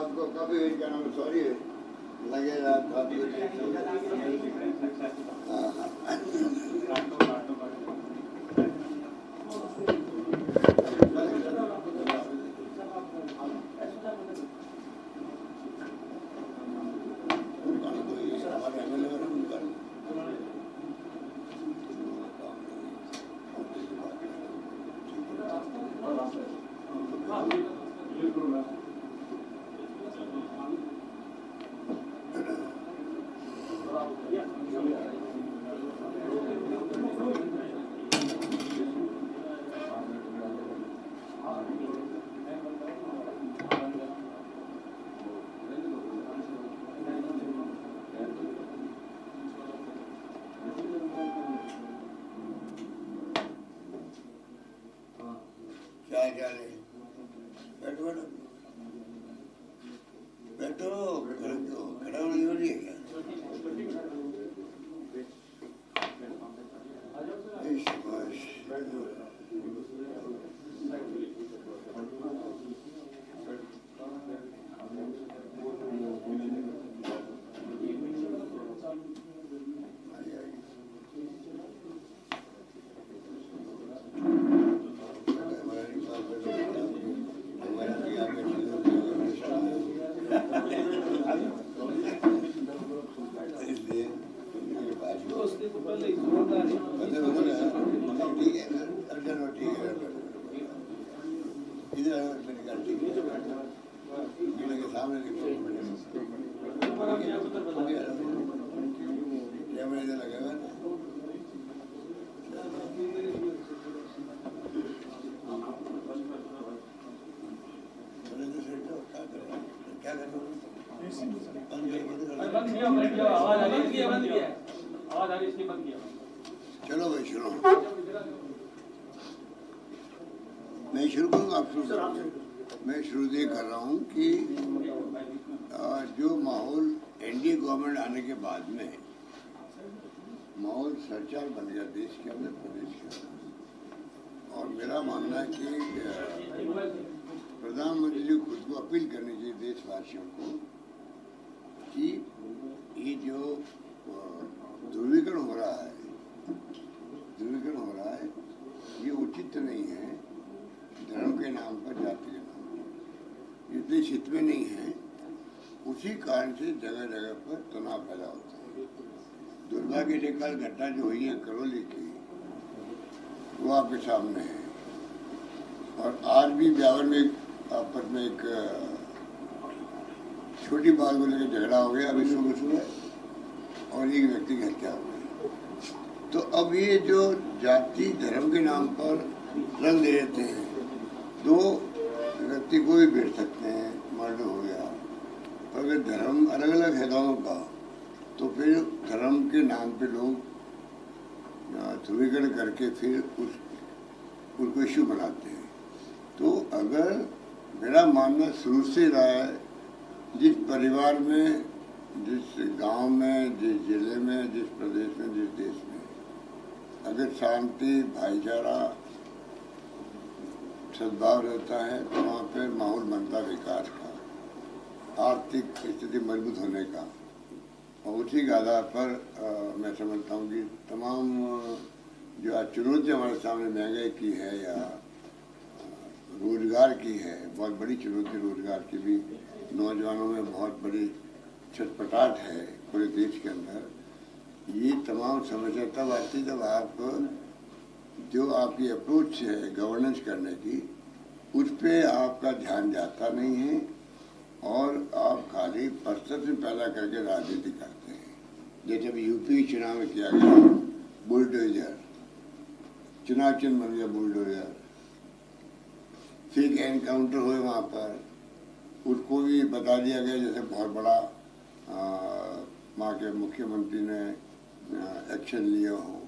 आपको कभी क्या नाम सॉरी लगेगा बैठो खड़ा होने जरूरी है क्या? चलो भाई सुनो, मैं शुरू करूँ आप शुरू? मैं शुरू ये कर रहा हूँ कि जो माहौल एनडीए गवर्नमेंट आने के बाद में माहौल सरचार बन गया देश के अंदर, प्रदेश के अंदर, और मेरा मानना है कि प्रधानमंत्री जी खुद को अपील करनी चाहिए देशवासियों को कि ये जो ध्रुवीकरण हो रहा है ये उचित नहीं है। धर्म के नाम पर, जाति के नाम पर, ये देश हित में नहीं है। उसी कारण से जगह जगह पर तनाव पैदा होता है। दुर्भाग्य से कल घटना जो हुई है करौली की, वो आपके सामने है। और आज भी ब्यावर में आपस में एक छोटी बात को लेकर झगड़ा हो गया अभी सुबह, और एक व्यक्ति की हत्या हो गई। तो अब ये जो जाति धर्म के नाम पर रंग दे देते हैं, दो व्यक्ति को भी भेज सकते हैं, मर्डर हो गया। और अगर धर्म अलग अलग है दोनों का, तो फिर धर्म के नाम पे लोग ध्रुवीकरण करके फिर उनको इश्यू बनाते हैं। तो अगर मेरा मानना शुरू से रहा है, जिस परिवार में, जिस गांव में, जिस जिले में, जिस प्रदेश में, जिस देश में अगर शांति, भाईचारा, सद्भाव रहता है, तो वहाँ पे माहौल बनता विकास का, आर्थिक स्थिति मजबूत होने का। और उसी के आधार पर मैं समझता हूँ कि तमाम जो आज चुनौती हमारे सामने महंगाई की है या रोजगार की है, बहुत बड़ी चुनौती रोजगार की भी, नौजवानों में बहुत बड़ी छटपटाहट है पूरे देश के अंदर। ये तमाम समस्या तब आती जब आप जो आपकी अप्रोच है गवर्नेंस करने की, उस पर आपका ध्यान जाता नहीं है और आप खाली परसेप्शन पैदा करके राजनीति करते हैं। जैसे अभी यूपी चुनाव में किया गया, बुलडोजर, चुनाव चिन्ह बन गया बुलडोजर, फेक एनकाउंटर हुए वहाँ पर, उसको भी बता दिया गया जैसे बहुत बड़ा वहाँ के मुख्यमंत्री ने एक्शन लिया हो।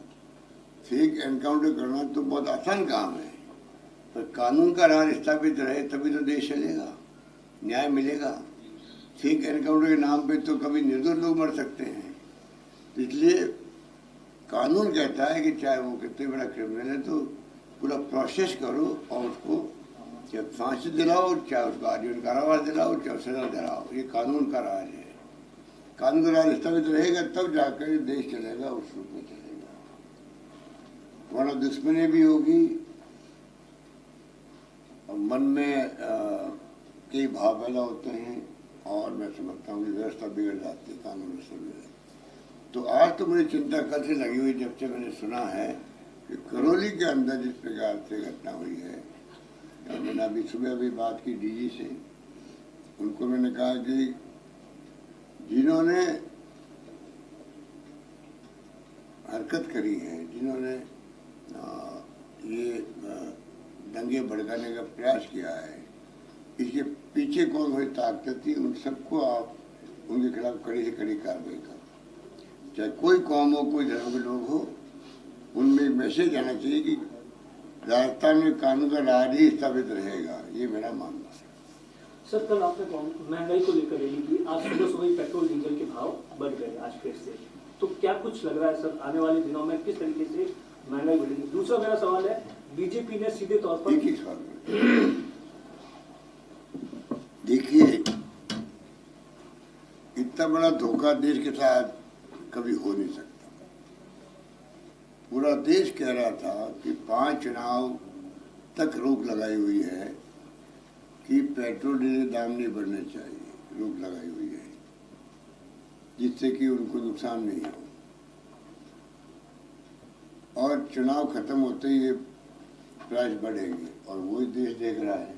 फेक एनकाउंटर करना तो बहुत आसान काम है, पर कानून का राज स्थापित रहे तभी तो देश चलेगा, न्याय मिलेगा। फेक एनकाउंटर के नाम पे तो कभी निर्दोष लोग मर सकते हैं। तो इसलिए कानून कहता है कि चाहे वो कितने बड़ा क्रिमिनल है, तो पूरा प्रोसेस करो और उसको चाहे फांसी दिलाओ, चाहे उसको आजीवन कारावास दिलाओ, चाहे सजा दिलाओ, ये कानून का राज है। कानून का राज स्थापित रहेगा तब जाकर देश चलेगा, उस रूप में चलेगा, वरना दुश्मनी भी होगी और मन में कई भाव पैदा होते हैं और मैं समझता हूँ कि व्यवस्था बिगड़ जाती है, कानून व्यवस्था बिगड़। तो आज तो मुझे चिंता कल से लगी हुई जब से मैंने सुना है कि करौली के अंदर जिस प्रकार से घटना हुई है। और मैंने अभी सुबह भी बात की डीजी से, उनको मैंने कहा कि जिन्होंने हरकत करी है, जिन्होंने ये दंगे भड़काने का प्रयास किया है, इसके पीछे कौन कोई ताकत थी, उन सबको आप उनके खिलाफ कड़ी से कड़ी कार्रवाई करो। चाहे कोई कौम हो, कोई धर्म के लोग हो, उनमें एक मैसेज आना चाहिए कि राजस्थान में कानून का राज ही स्थापित रहेगा। ये मेरा मानना है। सर, कल आपने महंगाई को लेकर रैली की, आज सुबह सुबह पेट्रोल डीजल के भाव बढ़ गए आज फिर से, तो क्या कुछ लग रहा है सर आने वाले दिनों में किस तरीके से महंगाई बढ़ेगी? दूसरा मेरा सवाल है, बीजेपी ने सीधे तौर पर देखिए, इतना बड़ा धोखा देश के साथ कभी हो नहीं सकता। पूरा देश कह रहा था कि 5 चुनाव तक रोक लगाई हुई है कि पेट्रोल डीजल दाम नहीं बढ़ने चाहिए, रोक लगाई हुई है जिससे कि उनको नुकसान नहीं हो। और चुनाव खत्म होते ही ये प्राइस बढ़ेंगे और वही देश देख रहा है।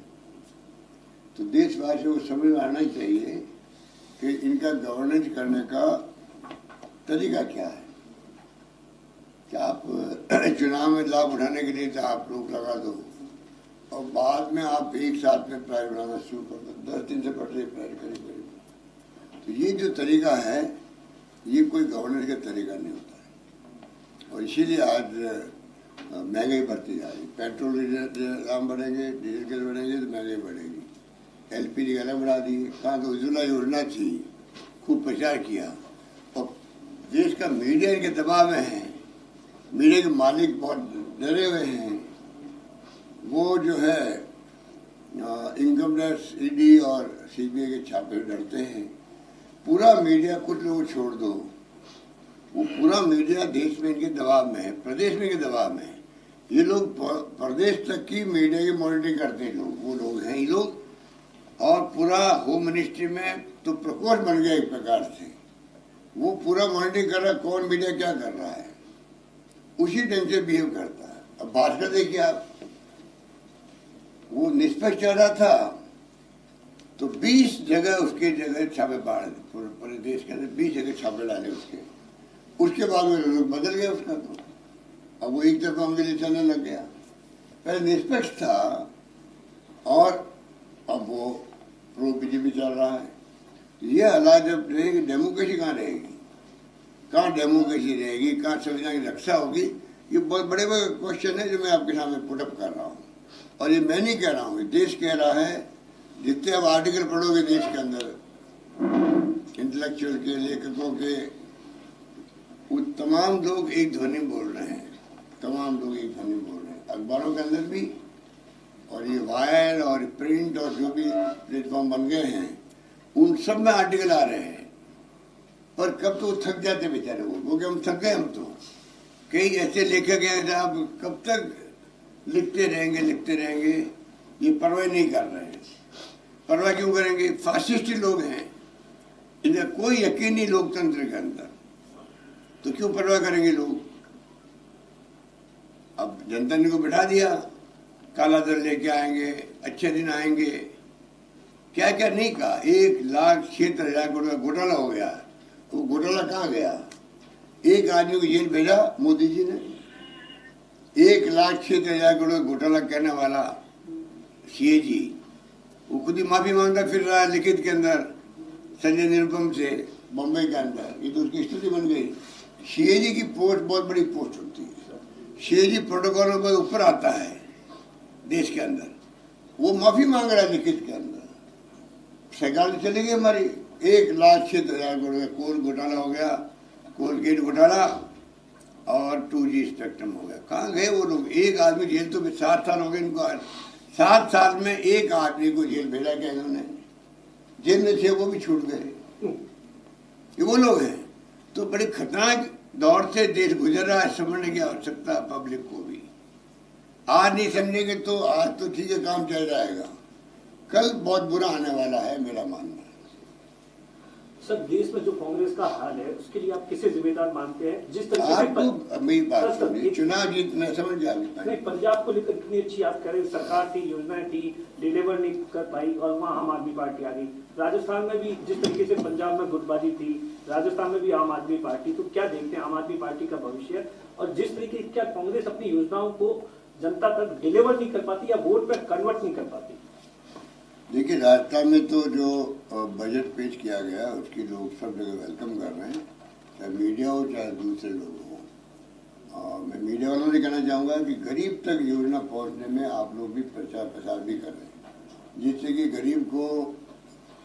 तो देशवासियों को समझ में आना चाहिए कि इनका गवर्नेंस करने का तरीका क्या है। क्या आप चुनाव में लाभ उठाने के लिए तो आप रोक लगा दो और बाद में आप एक साथ में प्राइस बढ़ाना शुरू कर दो, 10 दिन से बढ़ रही प्राइस करीब करीब। तो ये जो तरीका है, ये कोई गवर्नेंस का तरीका नहीं होता है। और इसीलिए आज महंगाई बढ़ती जा रही। पेट्रोल डीजल दाम बढ़ेंगे, डीजल के बढ़ेंगे तो महंगाई बढ़ेगी। LPG का अलग बढ़ा दिए, कहाँ तो उज्ज्वला योजना थी, खूब प्रचार किया और देश का मीडिया इनके दबाव में है। मीडिया के मालिक बहुत डरे हुए हैं। वो जो है इनकम टैक्स, ED और CBI के छापे डरते हैं। पूरा मीडिया, कुछ लोग छोड़ दो, वो पूरा मीडिया देश में इनके दबाव में है, प्रदेश में इनके दबाव में है। ये लोग प्रदेश तक की मीडिया की मॉनिटरिंग करते हैं लोग, वो लोग हैं ये लोग। और पूरा होम मिनिस्ट्री में तो प्रकोष्ठ बन गया एक प्रकार से, वो पूरा मॉनिटरिंग कर रहा है कौन मीडिया क्या कर रहा है, उसी ढंग से बिहेव करता है। अब भास्कर देखिए आप, वो निष्पक्ष चल रहा था तो 20 जगह उसके जगह छापे बाढ़, पूरे देश के अंदर 20 जगह छापे डाले उसके बाद में लोग बदल गया उसका। तो अब वो एक तरफा उंगली चलने लग गया। पहले निष्पक्ष था और अब वो प्रो BJP चल रहा है। ये हालात जब रहेगी, डेमोक्रेसी कहाँ रहेगी, कहाँ डेमोक्रेसी रहेगी, कहाँ संविधान की रक्षा होगी? ये बहुत बड़े बड़े क्वेश्चन है जो मैं आपके सामने पुटअप कर रहा हूँ। और ये मैं नहीं कह रहा हूँ, देश कह रहा है। जितने अब आर्टिकल पढ़ोगे देश के अंदर, इंटेलेक्चुअल के, लेखकों के, वो तमाम लोग एक ध्वनि बोल रहे हैं, तमाम लोग एक ध्वनि बोल रहे हैं, अखबारों के अंदर भी और ये वायर और प्रिंट और जो भी प्लेटफॉर्म बन गए हैं, उन सब में आर्टिकल आ रहे हैं। पर कब तो थक जाते बेचारे वो कि हम थक गए। हम तो कई ऐसे लेखक हैं साहब, कब तक लिखते रहेंगे, ये परवाह नहीं कर रहे हैं। परवाह क्यों करेंगे? फासिस्टी लोग हैं, इन्हें कोई यकीन नहीं लोकतंत्र के अंदर, तो क्यों परवाह करेंगे लोग? अब जनता ने को बिठा दिया, काला दल लेके आएंगे, अच्छे दिन आएंगे, क्या क्या नहीं कहा। 1,76,000 करोड़ का घोटाला हो गया। वो घोटाला कहाँ गया? एक आदमी को जेल भेजा मोदी जी ने। 1,76,000 करोड़ घोटाला करने वाला CAG, वो खुद ही माफी मांगता फिर रहा है लिखित के अंदर संजय निरुपम से बम्बई के अंदर। ये तो उसकी स्थिति बन गई। CAG की पोस्ट बहुत बड़ी पोस्ट होती है। CAG प्रोटोकॉल पर ऊपर आता है देश के अंदर, वो माफी मांग रहा है लिखित के अंदर। सरकार चली गई हमारी। 1,06,000 करोड़ का कोल घोटाला हो गया, कोलगेट घोटाला और 2G स्पेक्ट्रम हो गया। कहाँ गए वो लोग? एक आदमी जेल तो 7 साल हो गए इनको, 7 साल में एक आदमी को जेल भेजा क्या इन्होंने? जेल में थे वो भी छूट गए। ये वो लोग हैं। तो बड़े खतरनाक दौर से देश गुजर रहा है, समझने की आवश्यकता है पब्लिक को भी। आज नहीं समझेंगे तो आज तो ठीक है, काम चल जाएगा, कल बहुत बुरा आने वाला है, मेरा मानना है। सर, देश में जो कांग्रेस का हाल है उसके लिए आप किसे जिम्मेदार मानते हैं? जिस तरीके से आपको मेरी बात सर, सुनिए, चुनाव जीतने समझ गया नहीं, पंजाब को लेकर कितनी अच्छी आप करें, सरकार थी, योजनाएं थी, डिलीवर नहीं कर पाई और वहाँ आम आदमी पार्टी आ गई। राजस्थान में भी जिस तरीके से पंजाब में गुटबाजी थी, राजस्थान में भी आम आदमी पार्टी। तो क्या देखते हैं आम आदमी पार्टी का भविष्य? और जिस तरीके क्या कांग्रेस अपनी योजनाओं को जनता तक डिलीवर नहीं कर पाती या वोट पे कन्वर्ट नहीं कर पाती? देखिए, राजस्थान में तो जो बजट पेश किया गया उसकी लोग सब जगह वेलकम कर रहे हैं, चाहे मीडिया हो चाहे दूसरे लोग हों। मैं मीडिया वालों से कहना चाहूँगा कि गरीब तक योजना पहुँचने में आप लोग भी प्रचार प्रसार भी कर रहे हैं, जिससे कि गरीब को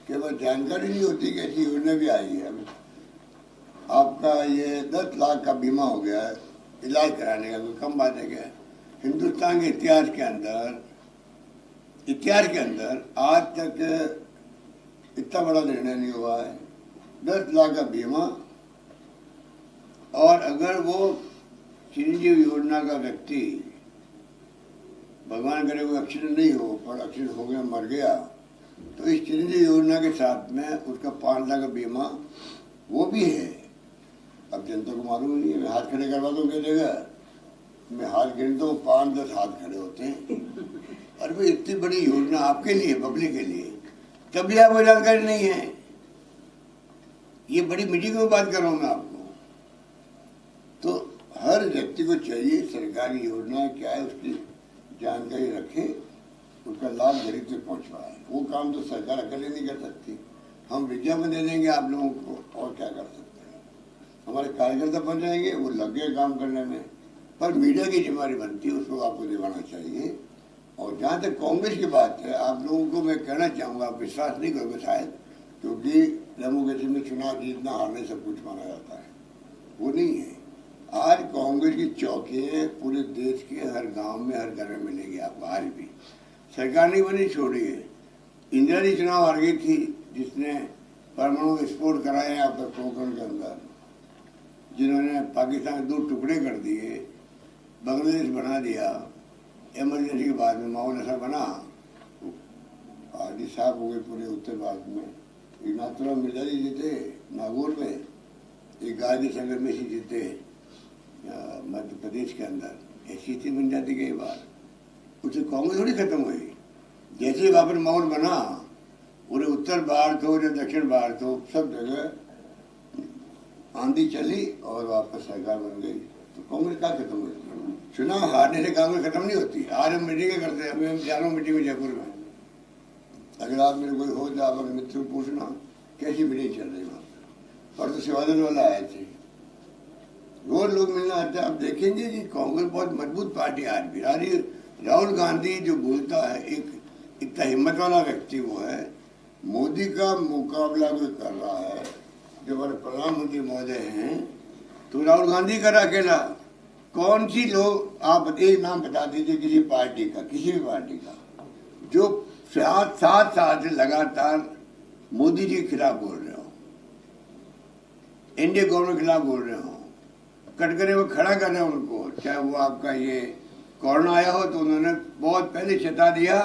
केवल जानकारी नहीं होती कि ऐसी योजना भी आई है। अब आपका ये 10 लाख का बीमा हो गया है इलाज कराने का, कोई कम बात है क्या? हिंदुस्तान के इतिहास के अंदर आज तक इतना बड़ा निर्णय नहीं हुआ है। 10 लाख का बीमा, और अगर वो चिरंजीवी योजना का व्यक्ति, भगवान करे कोई एक्सीडेंट नहीं हो, पर एक्सीडेंट हो गया, मर गया, तो इस चिरंजीवी योजना के साथ में उसका 5 लाख का बीमा वो भी है। अब जनता को मालूम नहीं है, मैं हाथ खड़े करवा दूँ क्या देगा? मैं हाथ गिनता हूँ, 5-10 हाथ खड़े होते हैं। और वो इतनी बड़ी योजना आपके लिए, पब्लिक के लिए, तभी आपको जानकारी नहीं है। ये बड़ी मीटिंग में बात कर रहा हूँ मैं आपको। तो हर व्यक्ति को चाहिए सरकारी योजना क्या है उसकी जानकारी रखे, उसका लाभ गरीब तक पहुँचवाए। वो काम तो सरकार अकेले नहीं कर सकती। हम विज्ञापन दे देंगे आप लोगों को, और क्या कर सकते हैं? हमारे कार्यकर्ता बन जाएंगे, वो लग गए काम करने में, पर मीडिया की जिम्मेदारी बनती है, उसको आपको निभाना चाहिए। और जहाँ तक कांग्रेस की बात है, आप लोगों को मैं कहना चाहूँगा, आप विश्वास नहीं करोगे शायद, क्योंकि डेमोक्रेसी में चुनाव जीतना हारने सब कुछ माना जाता है, वो नहीं है। आज कांग्रेस की चौकियाँ पूरे देश के हर गांव में, हर घर में मिलेगी आपको। आज भी सरकार नहीं बनी, छोड़िए, इंदिरा जी चुनाव हार गई थी, जिसने परमाणु विस्फोट कराए आपका पोखरण के अंदर, जिन्होंने पाकिस्तान के 2 टुकड़े कर दिए, बांग्लादेश बना दिया, इमरजेंसी के बाद में माहौल ऐसा बना, आदि साहब हो गए पूरे उत्तर भारत में। एक नाथुराम मिर्जा जी जीते नागौर में, एक गांधी शंकर में से जीते मध्य प्रदेश के अंदर। ऐसी स्थिति बन जाती कई बार, उससे कांग्रेस थोड़ी खत्म हुई। जैसे वहाँ पर माहौल बना, पूरे उत्तर भारत हो या दक्षिण भारत हो, सब जगह आंधी चली और वापस सरकार बन गई। तो कांग्रेस क्या खत्म हुई? चुनाव हारने से कांग्रेस खत्म नहीं होती। आज हम मीटिंगें करते हैं, अभी हम जा रहा हूँ मीटिंग में जयपुर में। अगर आप मेरे कोई हो तो आप अपने मित्र को पूछना कैसी मीटिंग चल रही है वहाँ पर। तो शिवानंद वाला आए थे, रोज लोग मिलने आते हैं। आप देखेंगे कि कांग्रेस बहुत मजबूत पार्टी आज भी। आज राहुल गांधी जो बोलता है, एक इतना हिम्मत वाला व्यक्ति वो है। मोदी का मुकाबला कोई कर रहा है, जो हमारे प्रधानमंत्री महोदय हैं, तो राहुल गांधी करा अकेला। कौन सी लोग, आप एक नाम बता दीजिए किसी पार्टी का, किसी भी पार्टी का, जो 7 साल से लगातार मोदी जी के खिलाफ बोल रहे हो, इंडिया गवर्नमेंट के खिलाफ बोल रहे हो, कटघरे को खड़ा कर रहे हो उनको। चाहे वो आपका ये कोरोना आया हो तो उन्होंने बहुत पहले चेता दिया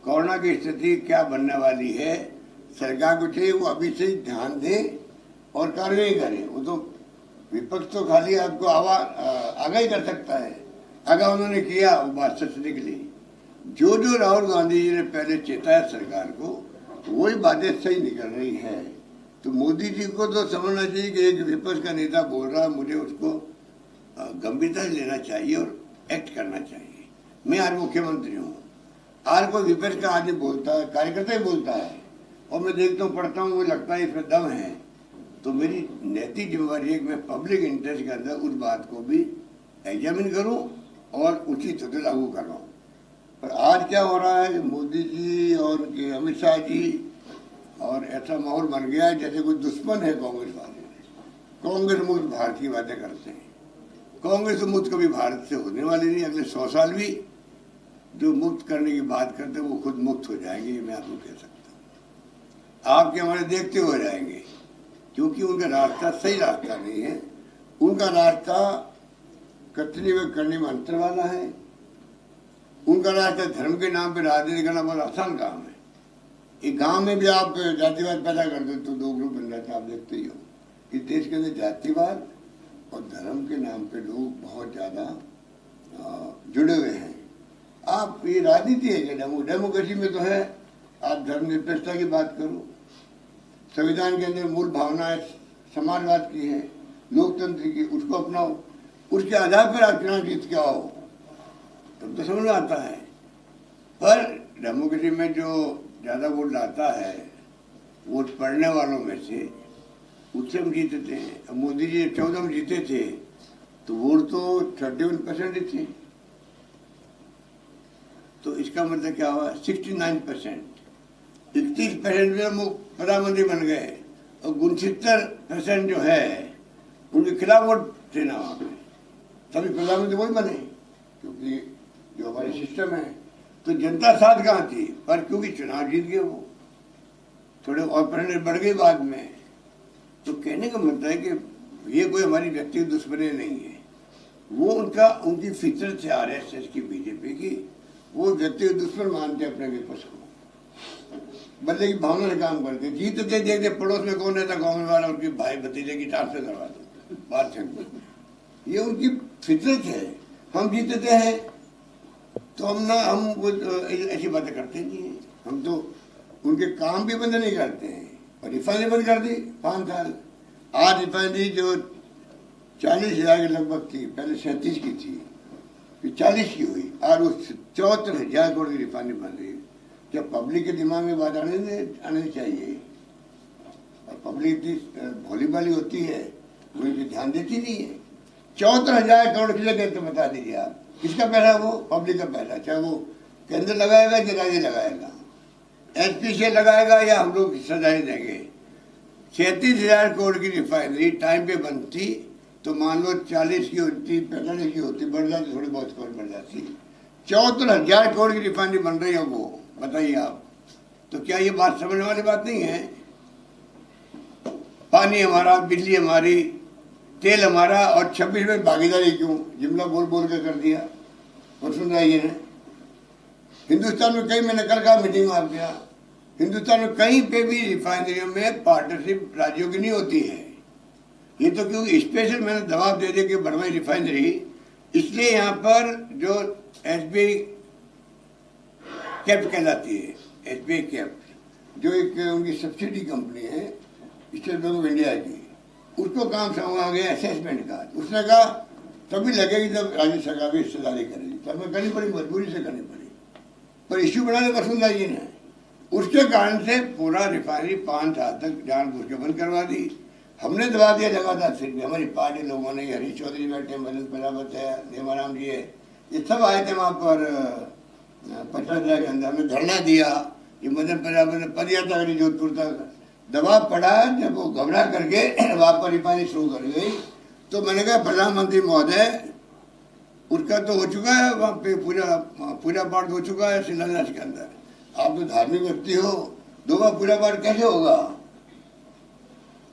कोरोना की स्थिति क्या बनने वाली है, सरकार को चाहिए वो अभी से ध्यान दे और कार्रवाई करे। वो तो विपक्ष तो खाली आपको आगाही कर सकता है, अगर उन्होंने किया वो बात सच निकली। जो राहुल गांधी जी ने पहले चेताया सरकार को, वही बातें सही निकल रही है। तो मोदी जी को तो समझना चाहिए कि एक विपक्ष का नेता बोल रहा है, मुझे उसको गंभीरता से लेना चाहिए और एक्ट करना चाहिए। मैं आज मुख्यमंत्री हूँ, आज कोई विपक्ष का आदमी बोलता है, कार्यकर्ता ही बोलता है, और मैं देखता हूँ, पढ़ता हूँ, मुझे लगता है इसमें दम है, तो मेरी नैतिक जिम्मेदारी है कि मैं पब्लिक इंटरेस्ट के अंदर उस बात को भी एग्जामिन करूँ और उचित होते लागू कर रहा हूँ। पर आज क्या हो रहा है कि मोदी जी और अमित शाह जी, और ऐसा माहौल बन गया है जैसे कोई दुश्मन है कांग्रेस वाले। कांग्रेस मुक्त भारत की बातें करते हैं। कांग्रेस मुक्त कभी भारत से होने वाली नहीं, अगले 100 साल भी जो मुक्त करने की बात करते हैं वो खुद मुक्त हो जाएंगे, ये मैं आपको कह सकता हूँ। आपके हमारे देखते हो जाएंगे, क्योंकि उनका रास्ता सही रास्ता नहीं है। उनका रास्ता कथनी व करने में अंतर वाला है। उनका रास्ता धर्म के नाम पर राजनीति करना बहुत आसान काम है। एक गांव में भी आप जातिवाद पैदा कर दो तो दो ग्रुप बन जाते हैं, आप देखते ही हो। इस देश के अंदर जातिवाद और धर्म के नाम पे लोग बहुत ज़्यादा जुड़े हुए हैं। आप ये राजनीति है क्या? डेमोक्रेसी में तो है, आप धर्मनिरपेक्षता की बात करो। संविधान के अंदर मूल भावनाएं समाजवाद की है, लोकतंत्र की, उसको अपनाओ। उसके आधार पर आप चुनाव जीत के आओ, तब तो समझ में आता है। पर डेमोक्रेसी में जो ज़्यादा वोट लाता है, वोट पढ़ने वालों में से, उससे हम जीतते हैं। अब मोदी जी 14 में जीते थे तो वोट तो 31% ही थे, तो इसका मतलब क्या हुआ? 69%, 31% में हम प्रधानमंत्री बन गए और 69% जो है उनके खिलाफ वोट थे ना वहाँ पे, तभी प्रधानमंत्री वही बने। क्योंकि जो हमारे सिस्टम है, तो जनता साथ कहाँ थी? पर क्योंकि चुनाव जीत गए वो, थोड़े और परसेंटेज बढ़ गए बाद में। तो कहने का मतलब है कि ये कोई हमारी व्यक्तिगत दुश्मनी नहीं है, वो उनकी फितरत से आरएसएस की, बीजेपी की, वो व्यक्तिगत दुश्मन मानते अपने विपक्ष को, बदले की भावना से काम करते। जीतते देखते पड़ोस में कौन रहता, गाँव वाला उनके भाई भतीजे की ट्रांसफर करवा दो, बात समझो। ये उनकी फितरत है। हम जीतते हैं तो हम ऐसी बातें करते नहीं हैं। हम तो उनके काम भी बंद नहीं करते हैं। और रिफाइनरी बंद कर दी 5 साल। आज रिफाइनरी जो 40,000 के लगभग थी, पहले 37 की थी, फिर 40 की हुई, और उस 74,000 करोड़ की रिफाइनरी बन रही है। जब पब्लिक के दिमाग में बात आने चाहिए, और पब्लिक इतनी भोली भाली होती है, वो इसे ध्यान देती नहीं है। 74,000 करोड़ की जगह तो बता दीजिए आप, किसका पैसा? वो पब्लिक का पैसा, चाहे वो केंद्र लगाएगा कि राज्य लगाएगा, एसपी से लगाएगा या हम लोग सजाएं देंगे। 37,000 करोड़ की रिफाइनरी टाइम पे बनती तो मान लो 40 की होती, 45 की होती, बढ़ जाती, थोड़ी बहुत करोड़ बढ़ जाती। 74,000 करोड़ की रिफाइनरी बन रही है वो, बताइए आप। तो क्या ये बात समझने वाली बात नहीं है? पानी हमारा, बिजली हमारी, तेल हमारा, और 26 में भागीदारी क्यों? जुमला बोल बोल के कर दिया वसुंधरा जी ने। हिंदुस्तान में कहीं, मैंने कल कहा मीटिंग में आप गया, हिंदुस्तान में कहीं पे भी रिफाइनरियों में पार्टनरशिप राज्यों की नहीं होती है। ये तो क्योंकि स्पेशल मैंने दबाव दे दिया कि बढ़वाई रिफाइनरी, इसलिए यहाँ पर जो एसबीआई कैप कहलाती है, एसबीआई कैप, जो एक उनकी सब्सिडी कंपनी है स्टेट बैंक ऑफ इंडिया की, उसको काम सौंपा गया असेसमेंट का। उसने कहा तभी लगेगी जब राज्य सरकार भी हिस्सेदारी करेगी, तब हमें करनी पड़ी, मजबूरी से करनी पड़ी। पर इश्यू बनाने वसुंधरा जी ने, उसके कारण से पूरा रिफाइनरी 5 साल तक जानबूझ के बंद करवा दी। हमने दबा दिया लगातार, फिर भी हमारी पार्टी लोगों ने, हरीश चौधरी बैठे, मदन प्रजापत है, देवाराम जी है, ये सब आए थे वहाँ पर 55 के अंदर। हमने धरना दिया, ये मदन प्रजापत ने पदयात्रा करी जोधपुर तक। दबाव पड़ा, जब वो घबरा करके वहाँ पर रिफाइनरी शुरू कर गई, तो मैंने कहा प्रधानमंत्री महोदय, उसका तो हो चुका है वहाँ पे, पूजा पाठ हो चुका है शिलान्यास के अंदर। आप तो धार्मिक व्यक्ति हो, 2 बार पूजा पाठ कैसे होगा?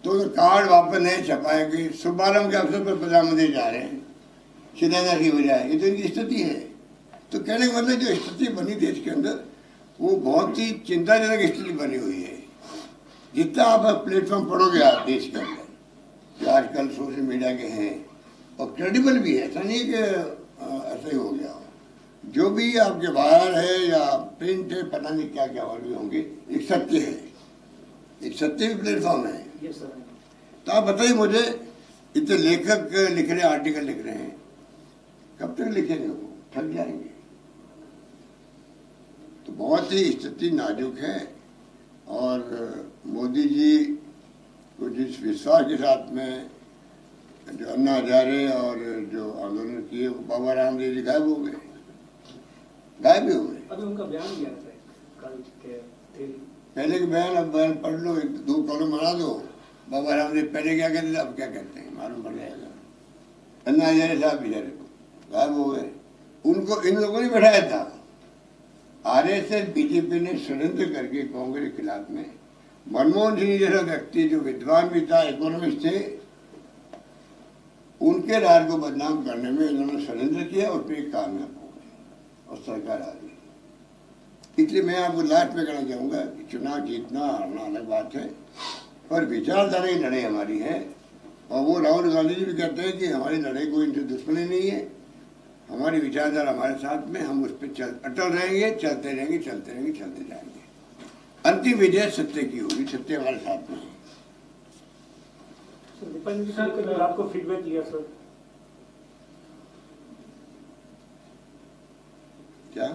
तो कार्ड वापस नहीं छपाएंगे, शुभारंभ के अवसर पर प्रधानमंत्री जा रहे हैं शिलान्यास की बजाय। ये तो इनकी स्थिति है। तो कहने का मतलब जो स्थिति बनी देश के अंदर, वो बहुत ही चिंताजनक स्थिति बनी हुई है। जितना आप प्लेटफॉर्म पढ़ोगे आप देश के अंदर, जो आजकल सोशल मीडिया के हैं, और क्रेडिबल भी है, ऐसा नहीं कि ऐसा ही हो गया हो। जो भी आपके बाहर है या प्रिंट है, पता नहीं क्या क्या और भी होंगे, एक सत्य है, एक सत्य भी प्लेटफॉर्म है। तो आप बताइए मुझे, इतने लेखक लिख रहे हैं, आर्टिकल लिख रहे हैं, कब तक लिखेंगे? वो थक जाएंगे। तो बहुत ही स्थिति नाजुक है। और मोदी जी को जिस विश्वास के साथ में जो अन्ना हजारे और जो आंदोलन किए, बाबा रामदेव जी गायब हो गए, गायब ही हो गए। अभी उनका बयान दिया था कल के, पहले के बयान, अब बयान पढ़ लो, 2 कॉलम बना दो। बाबा रामदेव पहले क्या कहते थे, अब क्या कहते हैं, मालूम पड़ जाएगा। अन्ना हजारे साहब बेचारे गायब हो गए। उनको इन लोगों ने बैठाया था, आरएसएस बीजेपी ने षड्यंत्र करके कांग्रेस के खिलाफ में मनमोहन सिंह जैसा व्यक्ति जो विद्वान भी था, इकोनॉमिस्ट थे, उनके राज को बदनाम करने में इन्होंने षड्यंत्र किया और फिर कामयाब हो गए और सरकार आ गई। इसलिए मैं आपको लास्ट में कहना चाहूंगा कि चुनाव जीतना हारना अलग बात है, पर विचारधारा की लड़ाई हमारी है। और वो राहुल गांधी जी भी कहते हैं कि हमारी लड़ाई कोई इनसे दुश्मनी नहीं है, हमारी विचारधारा हमारे साथ में, हम उस पर अटल रहेंगे, चलते रहेंगे, चलते रहेंगे, चलते जाएंगे। अंतिम विजय सत्य की होगी, सत्य हमारे साथ में। सर आपको फीडबैक लिया सर, क्या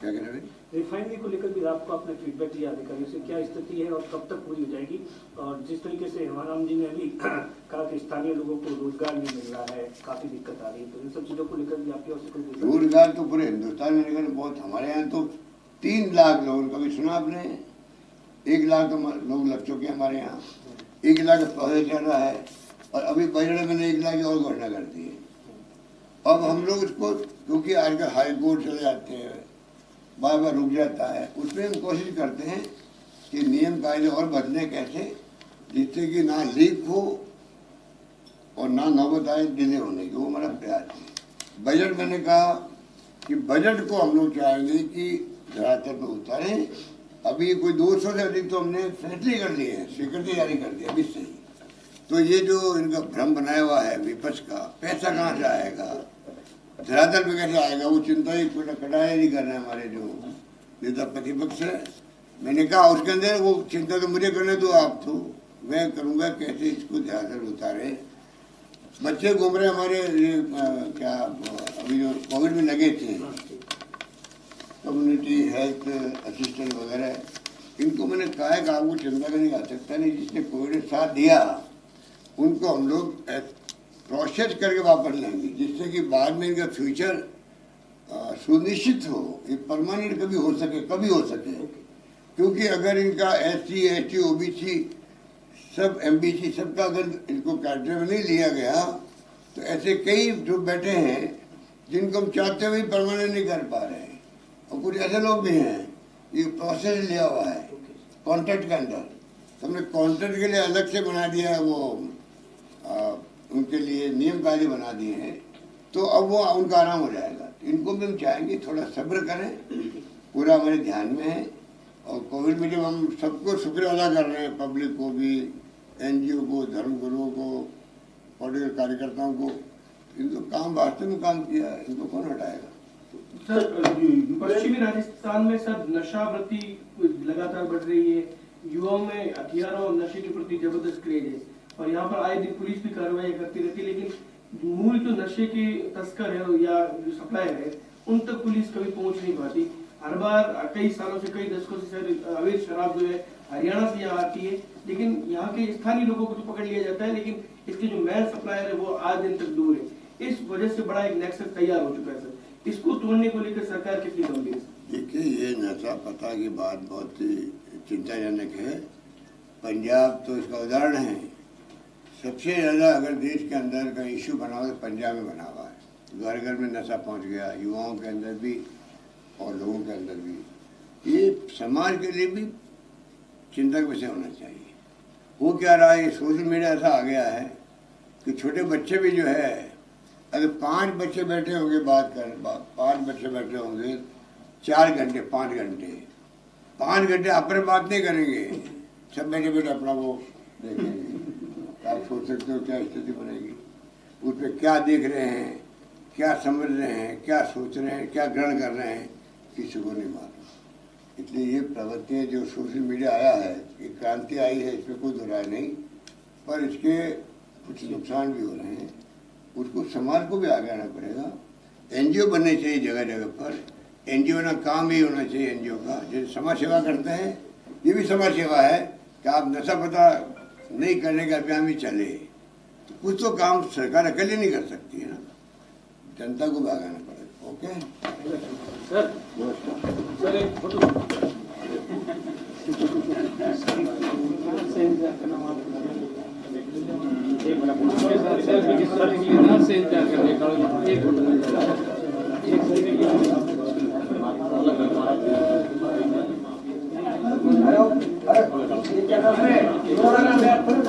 कह रहे हैं? रिफाइनरी को लेकर भी आपको अपना फीडबैक लिया अधिकारियों से, क्या स्थिति है और कब तक पूरी हो जाएगी? और जिस तरीके से हेमाराम जी ने अभी कहा कि स्थानीय लोगों को रोजगार नहीं मिल रहा है, काफी दिक्कत आ रही है, तो इन सब चीजों को लेकर भी आपकी ओर से कोई रोजगार तो पूरे हिंदुस्तान में लेकर बहुत, हमारे यहाँ तो 3 लाख लोगों का भी सुना आपने, 1 लाख तो लोग लग चुके हैं हमारे यहाँ, 1 लाख पौधे चल रहा है और अभी बजट में 1 लाख और घोषणा कर दी है। अब हम लोग इसको, क्योंकि आजकल हाई कोर्ट चले जाते हैं, बार बार रुक जाता है, उसमें हम कोशिश करते हैं कि नियम कायदे और बदलें कैसे, जिससे कि ना लीक हो और ना नौबत आए डिले होने की, वो हमारा प्रयास है। बजट मैंने कहा कि बजट को हम लोग चाहेंगे कि धरातल पर उतारें। अभी कोई 200 से अधिक तो हमने फैसले कर लिए हैं, स्वीकृति जारी कर दी अभी से ही। तो ये जो इनका भ्रम बनाया हुआ है विपक्ष का, पैसा कहाँ से आएगा, धरातल पे कैसे आएगा, वो चिंता ही कटाया नहीं कर रहे हैं हमारे जो नेता प्रतिपक्ष है। मैंने कहा उसके अंदर वो चिंता तो मुझे करने दो, आप तो, मैं करूँगा कैसे इसको धरातल उतारे। बच्चे घूम रहे हमारे क्या अभी जो कोविड में लगे थे, कम्युनिटी हेल्थ असिस्टेंट वगैरह, इनको मैंने कहा है कि आपको चिंता करने की आवश्यकता नहीं, जिसने कोविड में साथ दिया उनको हम लोग प्रोसेस करके वापस लेंगे, जिससे कि बाद में इनका फ्यूचर सुनिश्चित हो, ये परमानेंट कभी हो सके। क्योंकि अगर इनका SC ST OBC सब MBC सबका अगर इनको कैटेगरी में नहीं लिया गया, तो ऐसे कई जो बैठे हैं जिनको हम चाहते हुए परमानेंट नहीं कर पा रहे हैं, और कुछ ऐसे लोग भी हैं ये प्रोसेस लिया हुआ है कॉन्ट्रैक्ट के अंदर। तो हमने कॉन्ट्रैक्ट के लिए अलग से बना दिया है, वो उनके लिए नियम कायदे बना दिए हैं, तो अब वो उनका आराम हो जाएगा। इनको भी हम चाहेंगे थोड़ा सब्र करें, पूरा हमारे ध्यान में है। और कोविड में जब हम सबको शुक्र अदा कर रहे हैं, पब्लिक को भी, NGO को, धर्मगुरुओं को, पॉलिटिकल कार्यकर्ताओं को, इनको काम वास्तव में काम किया है, इनको कौन हटाएगा। सर पश्चिमी राजस्थान में सर नशावृत्ति लगातार बढ़ रही है, युवाओं में हथियारों और नशे के प्रति जबरदस्त क्रेज है, और यहाँ पर आए दिन पुलिस भी कार्रवाई करती रहती है, लेकिन मूल जो नशे के तस्कर है या जो सप्लायर है उन तक पुलिस कभी पहुंच नहीं पाती। हर बार कई सालों से, कई दशकों से सर अवैध शराब जो है हरियाणा से यहाँ आती है, लेकिन यहाँ के स्थानीय लोगों को तो पकड़ लिया जाता है, लेकिन इसके जो मेन सप्लायर है वो आज दिन तक दूर है। इस वजह से बड़ा एक नेक्सस तैयार हो चुका है सर, इसको तोड़ने को लेकर सरकार कितनी गंभीर है? देखिए, ये नशा पता की बात बहुत ही चिंताजनक है। पंजाब तो इसका उदाहरण है। सबसे ज़्यादा अगर देश के अंदर का इशू बना हो तो पंजाब में बना हुआ है। घर घर में नशा पहुंच गया, युवाओं के अंदर भी और लोगों के अंदर भी। ये समाज के लिए भी चिंता का विषय होना चाहिए। वो क्या रहा है, सोशल मीडिया ऐसा आ गया है कि छोटे बच्चे भी जो है, अगर 5 बच्चे बैठे होंगे 5 बच्चे बैठे होंगे 4 घंटे 5 घंटे अपने बात नहीं करेंगे, सब बैठे बैठे अपना वो देखेंगे। आप सोच सकते हो क्या स्थिति बनेगी। उस पर क्या देख रहे हैं, क्या समझ रहे हैं, क्या सोच रहे हैं, क्या ग्रहण कर रहे हैं, किसी को नहीं मालूम। इसलिए ये प्रवृत्ति जो सोशल मीडिया आया है, ये क्रांति आई है, इसमें कोई दो राय नहीं, पर इसके कुछ नुकसान भी हो रहे हैं। उसको समाज को भी आगे आना पड़ेगा। NGO बनने चाहिए जगह जगह पर। NGO ना काम ही होना चाहिए NGO का, जैसे समाज सेवा करते हैं, ये भी समाज सेवा है कि आप नशा पता नहीं करने का अभियान भी चले। तो कुछ तो काम सरकार अकेले नहीं कर सकती है ना, जनता को भी आगे आना पड़ेगा। ओके सर, सर एक फोटो एक सर